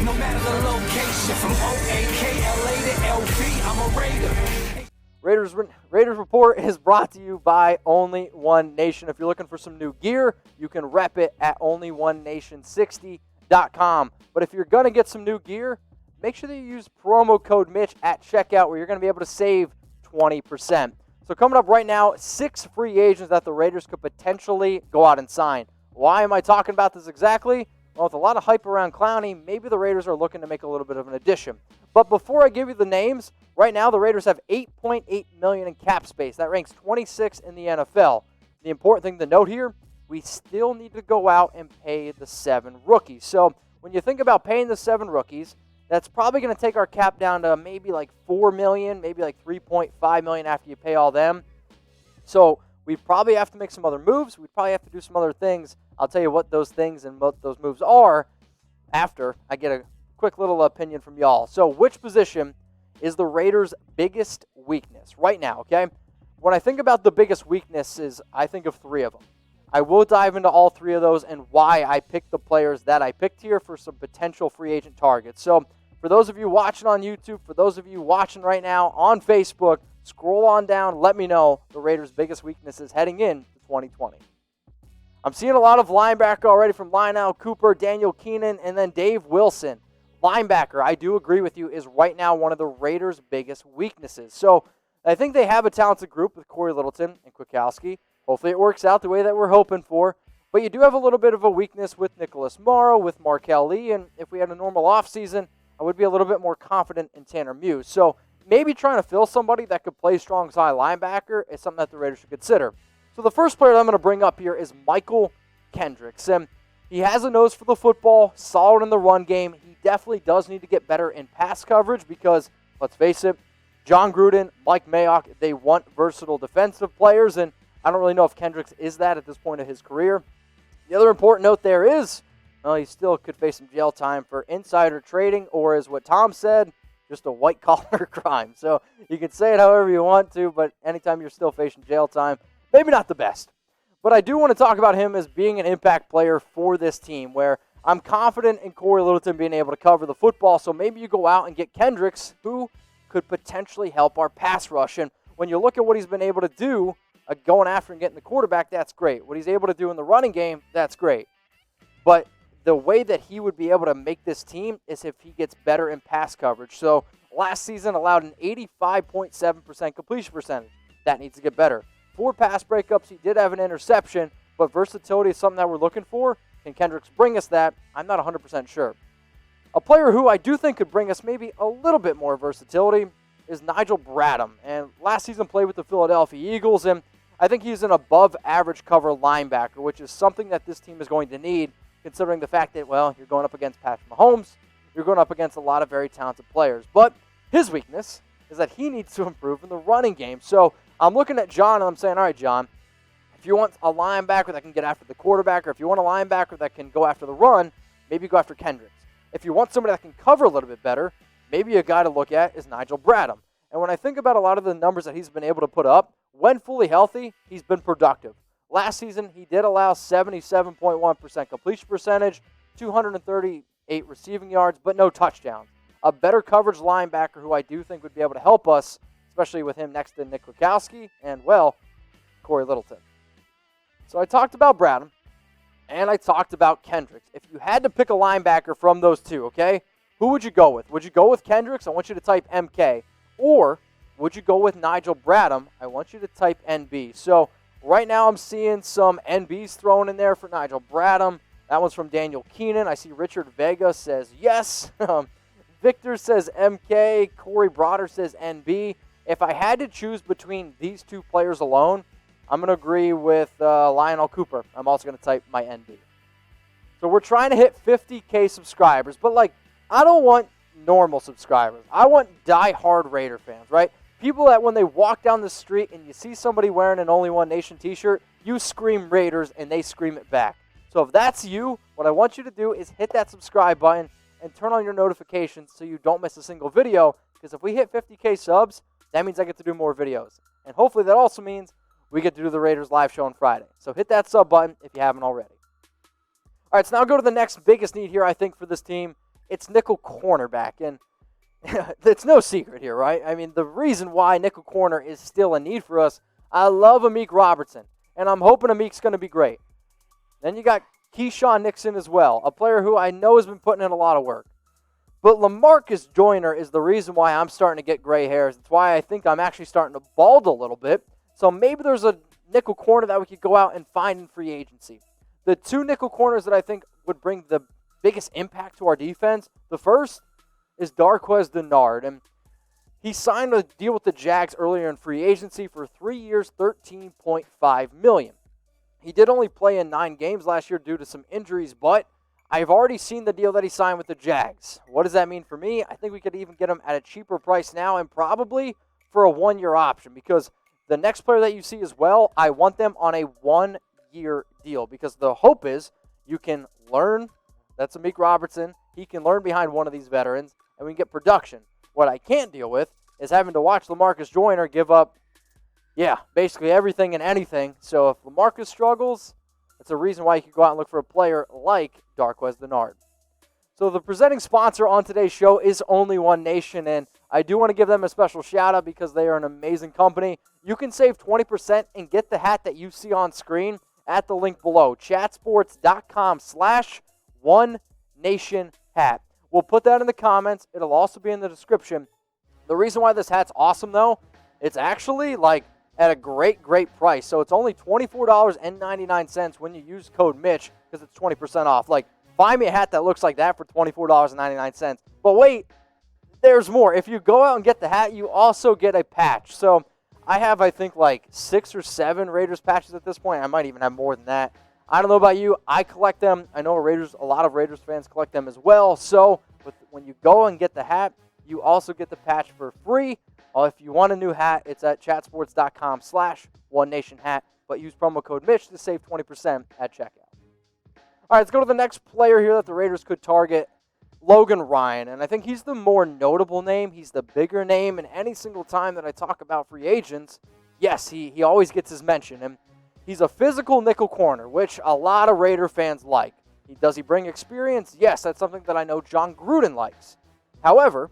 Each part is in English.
no matter the location. From O-A-K-L-A to L-V, I'm a Raider. Raiders Report is brought to you by Only One Nation. If you're looking for some new gear, you can rep it at onlyoneNation60.com. But if you're going to get some new gear, make sure that you use promo code Mitch at checkout, where you're going to be able to save 20%. So coming up right now, 6 free agents that the Raiders could potentially go out and sign. Why am I talking about this exactly? Well, with a lot of hype around Clowney, maybe the Raiders are looking to make a little bit of an addition. But before I give you the names, right now the Raiders have $8.8 million in cap space. That ranks 26th in the NFL. The important thing to note here, we still need to go out and pay the 7 rookies. So when you think about paying the 7 rookies, that's probably going to take our cap down to maybe like $4 million, maybe like $3.5 million after you pay all them. So we probably have to make some other moves. We probably have to do some other things. I'll tell you what those things and what those moves are after I get a quick little opinion from y'all. So which position is the Raiders' biggest weakness right now, okay? When I think about the biggest weaknesses, I think of 3 of them. I will dive into all 3 of those and why I picked the players that I picked here for some potential free agent targets. So for those of you watching on YouTube, for those of you watching right now on Facebook, scroll on down, let me know the Raiders' biggest weaknesses heading into 2020. I'm seeing a lot of linebacker already from Lionel Cooper, Daniel Keenan, and then Dave Wilson. Linebacker, I do agree with you, is right now one of the Raiders' biggest weaknesses. So I think they have a talented group with Corey Littleton and Kwiatkowski. Hopefully it works out the way that we're hoping for. But you do have a little bit of a weakness with Nicholas Morrow, with Markel Lee, and if we had a normal offseason, I would be a little bit more confident in Tanner Muse. So maybe trying to fill somebody that could play strong side linebacker is something that the Raiders should consider. So the first player that I'm going to bring up here is Mychal Kendricks. And he has a nose for the football, solid in the run game. He definitely does need to get better in pass coverage because, let's face it, John Gruden, Mike Maycok, they want versatile defensive players, and I don't really know if Kendricks is that at this point of his career. The other important note there is, well, he still could face some jail time for insider trading, or as what Tom said, just a white-collar crime. So you can say it however you want to, but anytime you're still facing jail time, maybe not the best. But I do want to talk about him as being an impact player for this team, where I'm confident in Corey Littleton being able to cover the football, so maybe you go out and get Kendricks, who could potentially help our pass rush. And when you look at what he's been able to do, going after and getting the quarterback, that's great. What he's able to do in the running game, that's great. But the way that he would be able to make this team is if he gets better in pass coverage. So last season allowed an 85.7% completion percentage. That needs to get better. 4 pass breakups, he did have an interception, but versatility is something that we're looking for. Can Kendricks bring us that? I'm not 100% sure. A player who I do think could bring us maybe a little bit more versatility is Nigel Bradham. And last season played with the Philadelphia Eagles, and I think he's an above-average cover linebacker, which is something that this team is going to need, considering the fact that, well, you're going up against Patrick Mahomes, you're going up against a lot of very talented players. But his weakness is that he needs to improve in the running game. So I'm looking at John, and I'm saying, all right, John, if you want a linebacker that can get after the quarterback, or if you want a linebacker that can go after the run, maybe go after Kendricks. If you want somebody that can cover a little bit better, maybe a guy to look at is Nigel Bradham. And when I think about a lot of the numbers that he's been able to put up, when fully healthy, he's been productive. Last season, he did allow 77.1% completion percentage, 238 receiving yards, but no touchdowns. A better coverage linebacker who I do think would be able to help us, especially with him next to Nick Kwiatkowski and, well, Corey Littleton. So I talked about Bradham, and I talked about Kendricks. If you had to pick a linebacker from those two, okay, who would you go with? Would you go with Kendricks? I want you to type MK. Or would you go with Nigel Bradham? I want you to type NB. So right now I'm seeing some NBs thrown in there for Nigel Bradham. That one's from Daniel Keenan. I see Richard Vega says yes. Victor says MK. Corey Broder says NB. If I had to choose between these 2 players alone, I'm going to agree with Lionel Cooper. I'm also going to type my NB. So we're trying to hit 50K subscribers, but I don't want normal subscribers. I want die-hard Raider fans, right? People that when they walk down the street and you see somebody wearing an Only One Nation t-shirt, you scream Raiders and they scream it back. So if that's you, what I want you to do is hit that subscribe button and turn on your notifications so you don't miss a single video, because if we hit 50K subs, that means I get to do more videos. And hopefully that also means we get to do the Raiders live show on Friday. So hit that sub button if you haven't already. All right, so now go to the next biggest need here, I think, for this team it's nickel cornerback. And it's no secret here, right? I mean, the reason why nickel corner is still a need for us, I love Amik Robertson, and I'm hoping Amik's going to be great. Then you got Keyshawn Nixon as well, a player who I know has been putting in a lot of work. But Lamarcus Joyner is the reason why I'm starting to get gray hairs. It's why I think I'm actually starting to bald a little bit. So maybe there's a nickel corner that we could go out and find in free agency. The two nickel corners that I think would bring the biggest impact to our defense, the first is Darqueze Dennard. And he signed a deal with the Jags earlier in free agency for 3 years, $13.5 million. He did only play in 9 games last year due to some injuries, but I've already seen the deal that he signed with the Jags. What does that mean for me? I think we could even get him at a cheaper price now and probably for a 1-year option, because the next player that you see as well, I want them on a 1-year deal, because the hope is you can learn. That's Amik Robertson. He can learn behind one of these veterans, and we can get production. What I can't deal with is having to watch Lamarcus Joyner give up, basically everything and anything. So if Lamarcus struggles, that's a reason why you could go out and look for a player like Darqueze Dennard. So the presenting sponsor on today's show is Only One Nation, and I do want to give them a special shout out because they are an amazing company. You can save 20% and get the hat that you see on screen at the link below, chatsports.com/OneNationHat. We'll put that in the comments. It'll also be in the description. The reason why this hat's awesome, though, it's actually at a great price. So it's only $24.99 when you use code Mitch, because it's 20% off. Find me a hat that looks like that for $24.99. But wait, there's more. If you go out and get the hat, you also get a patch. So I have, I think, 6 or 7 Raiders patches at this point. I might even have more than that. I don't know about you. I collect them. I know a lot of Raiders fans collect them as well. So when you go and get the hat, you also get the patch for free. If you want a new hat, it's at chatsports.com/OneNationHat. But use promo code Mitch to save 20% at checkout. All right, let's go to the next player here that the Raiders could target, Logan Ryan. And I think he's the more notable name. He's the bigger name. And any single time that I talk about free agents, yes, he always gets his mention. And he's a physical nickel corner, which a lot of Raider fans like. Does he bring experience? Yes, that's something that I know John Gruden likes. However,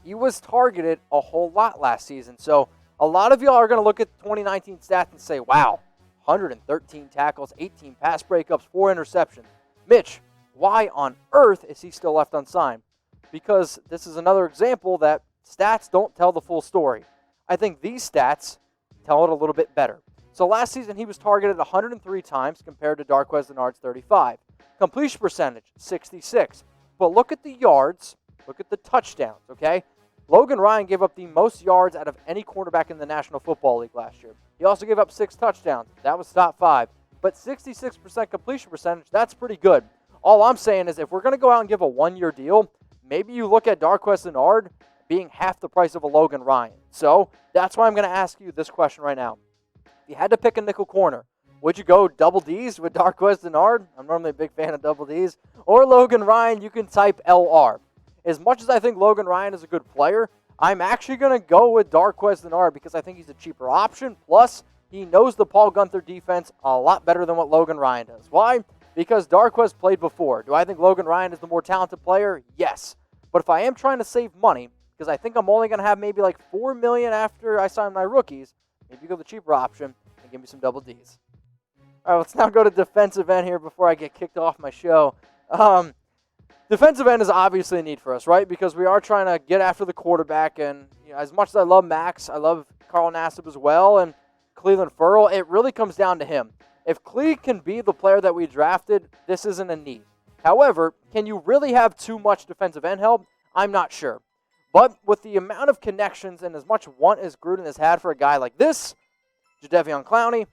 he was targeted a whole lot last season. So a lot of y'all are going to look at 2019 stats and say, wow, 113 tackles, 18 pass breakups, 4 interceptions. Mitch, why on earth is he still left unsigned? Because this is another example that stats don't tell the full story. I think these stats tell it a little bit better. So last season, he was targeted 103 times compared to Darqueze Dennard's 35. Completion percentage, 66. But look at the yards. Look at the touchdowns, okay? Logan Ryan gave up the most yards out of any quarterback in the National Football League last year. He also gave up 6 touchdowns. That was top 5. But 66% completion percentage, that's pretty good. All I'm saying is if we're going to go out and give a 1-year deal, maybe you look at Darqueze Dennard being half the price of a Logan Ryan. So that's why I'm going to ask you this question right now. If you had to pick a nickel corner, would you go double D's with Darqueze Dennard? I'm normally a big fan of double D's. Or Logan Ryan, you can type LR. As much as I think Logan Ryan is a good player, I'm actually going to go with Darqueze Dennard because I think he's a cheaper option. Plus, he knows the Paul Guenther defense a lot better than what Logan Ryan does. Why? Because Darqueze played before. Do I think Logan Ryan is the more talented player? Yes. But if I am trying to save money, because I think I'm only going to have maybe $4 million after I sign my rookies, maybe go the cheaper option and give me some double Ds. All right, let's now go to defensive end here before I get kicked off my show. Defensive end is obviously a need for us, right? Because we are trying to get after the quarterback. And as much as I love Max, I love Carl Nassib as well, and Cleveland Ferrell, it really comes down to him. If Clee can be the player that we drafted, this isn't a need. However, can you really have too much defensive end help? I'm not sure. But with the amount of connections and as much want as Gruden has had for a guy like this, Jadeveon Clowney,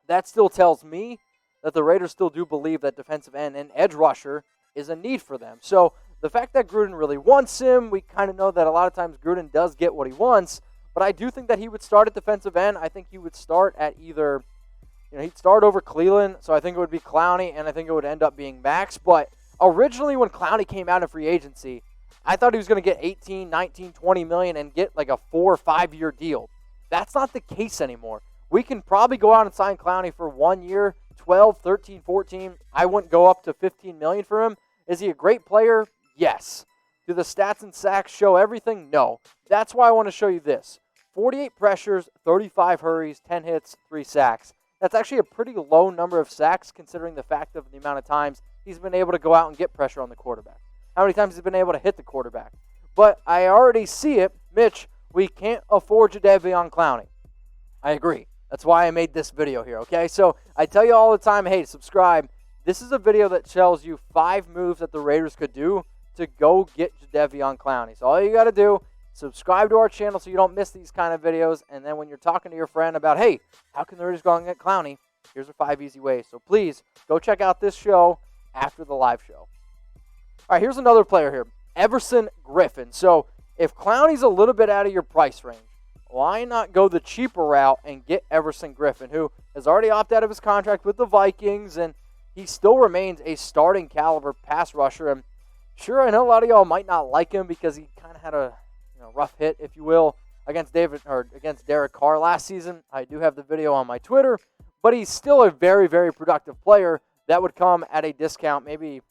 that still tells me that the Raiders still do believe that defensive end and edge rusher is a need for them. So the fact that Gruden really wants him, we kind of know that a lot of times Gruden does get what he wants, but I do think that he would start at defensive end. I think he would start at either, he'd start over Cleveland, so I think it would be Clowney, and I think it would end up being Max. But originally when Clowney came out in free agency, I thought he was going to get 18, 19, 20 million and get a 4 or 5 year deal. That's not the case anymore. We can probably go out and sign Clowney for 1 year, 12, 13, 14. I wouldn't go up to 15 million for him. Is he a great player? Yes. Do the stats and sacks show everything? No. That's why I want to show you this. 48 pressures, 35 hurries, 10 hits, 3 sacks. That's actually a pretty low number of sacks considering the fact of the amount of times he's been able to go out and get pressure on the quarterback. How many times he's been able to hit the quarterback. But I already see it. Mitch, we can't afford Jadeveon Clowney. I agree. That's why I made this video here, okay? So I tell you all the time, hey, subscribe. This is a video that tells you 5 moves that the Raiders could do to go get Jadeveon Clowney. So all you got to do, subscribe to our channel so you don't miss these kind of videos. And then when you're talking to your friend about, hey, how can the Raiders go and get Clowney? Here's the 5 easy ways. So please go check out this show after the live show. All right, here's another player here, Everson Griffen. So if Clowney's a little bit out of your price range, why not go the cheaper route and get Everson Griffen, who has already opted out of his contract with the Vikings, and he still remains a starting caliber pass rusher. And sure, I know a lot of y'all might not like him because he kind of had a rough hit, if you will, against Derek Carr last season. I do have the video on my Twitter, but he's still a very, very productive player that would come at a discount, maybe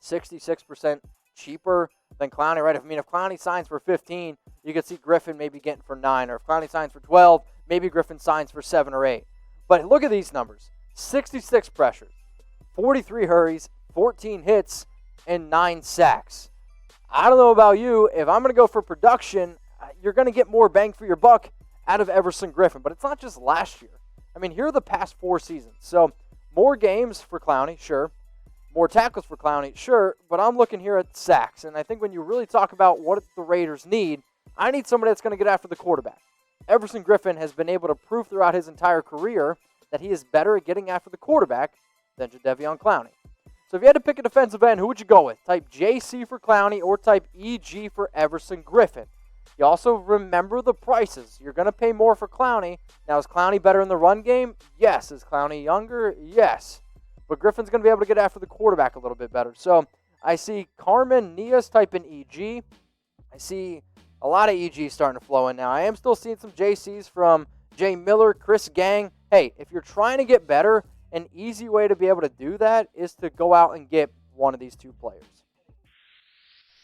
66% cheaper than Clowney, right? If Clowney signs for 15, you could see Griffen maybe getting for 9, or if Clowney signs for 12, maybe Griffen signs for 7 or 8. But look at these numbers: 66 pressures, 43 hurries, 14 hits, and 9 sacks. I don't know about you. If I'm going to go for production, you're going to get more bang for your buck out of Everson Griffen. But it's not just last year. Here are the past 4 seasons. So more games for Clowney, sure. More tackles for Clowney, sure. But I'm looking here at sacks. And I think when you really talk about what the Raiders need, I need somebody that's going to get after the quarterback. Everson Griffen has been able to prove throughout his entire career that he is better at getting after the quarterback than Jadeveon Clowney. So if you had to pick a defensive end, who would you go with? Type JC for Clowney or type EG for Everson Griffen. You also remember the prices. You're going to pay more for Clowney. Now, is Clowney better in the run game? Yes. Is Clowney younger? Yes. But Griffen's going to be able to get after the quarterback a little bit better. So I see Carmen Nias type in EG. I see a lot of EG starting to flow in now. I am still seeing some JCs from Jay Miller, Chris Gang. Hey, if you're trying to get better, an easy way to be able to do that is to go out and get one of these 2 players.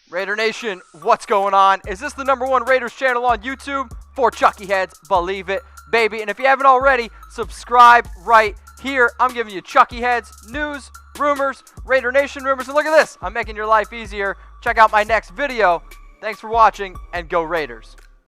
Raider Nation, what's going on? Is this the #1 Raiders channel on YouTube? For Chucky Heads, believe it, baby. And if you haven't already, subscribe right here. I'm giving you Chucky Heads, news, rumors, Raider Nation rumors. And look at this, I'm making your life easier. Check out my next video. Thanks for watching, and go Raiders.